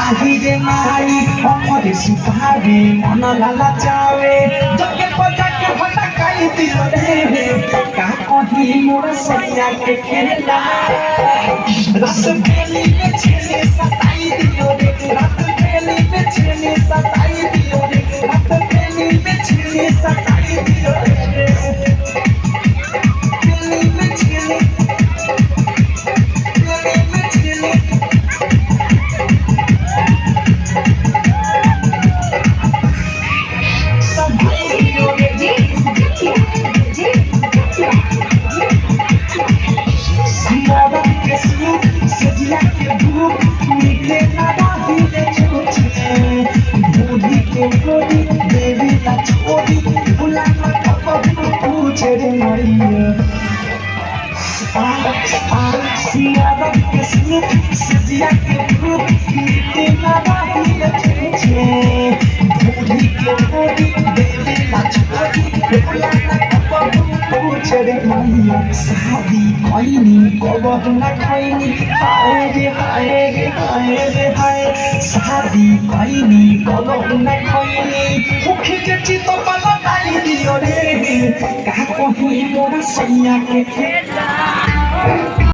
আহিরে মাই অমরে সুপারে মন লালা চাবে জগে পজাকে ভটকাই দিল রে का कही मोर सैया के खेला रात बेली में छेले सताई दियो रे रात बेली में छेले सताई दियो रे रात बेली में छेले सताई दियो रे बेली में छेले शादी खैनी कबह न खैनी हाय रे हाय रे हाय रे हाय शादी खैनी कबह न खैनी मुखी के चित पलटाई दियो रे का कही मोर सैया के खेला।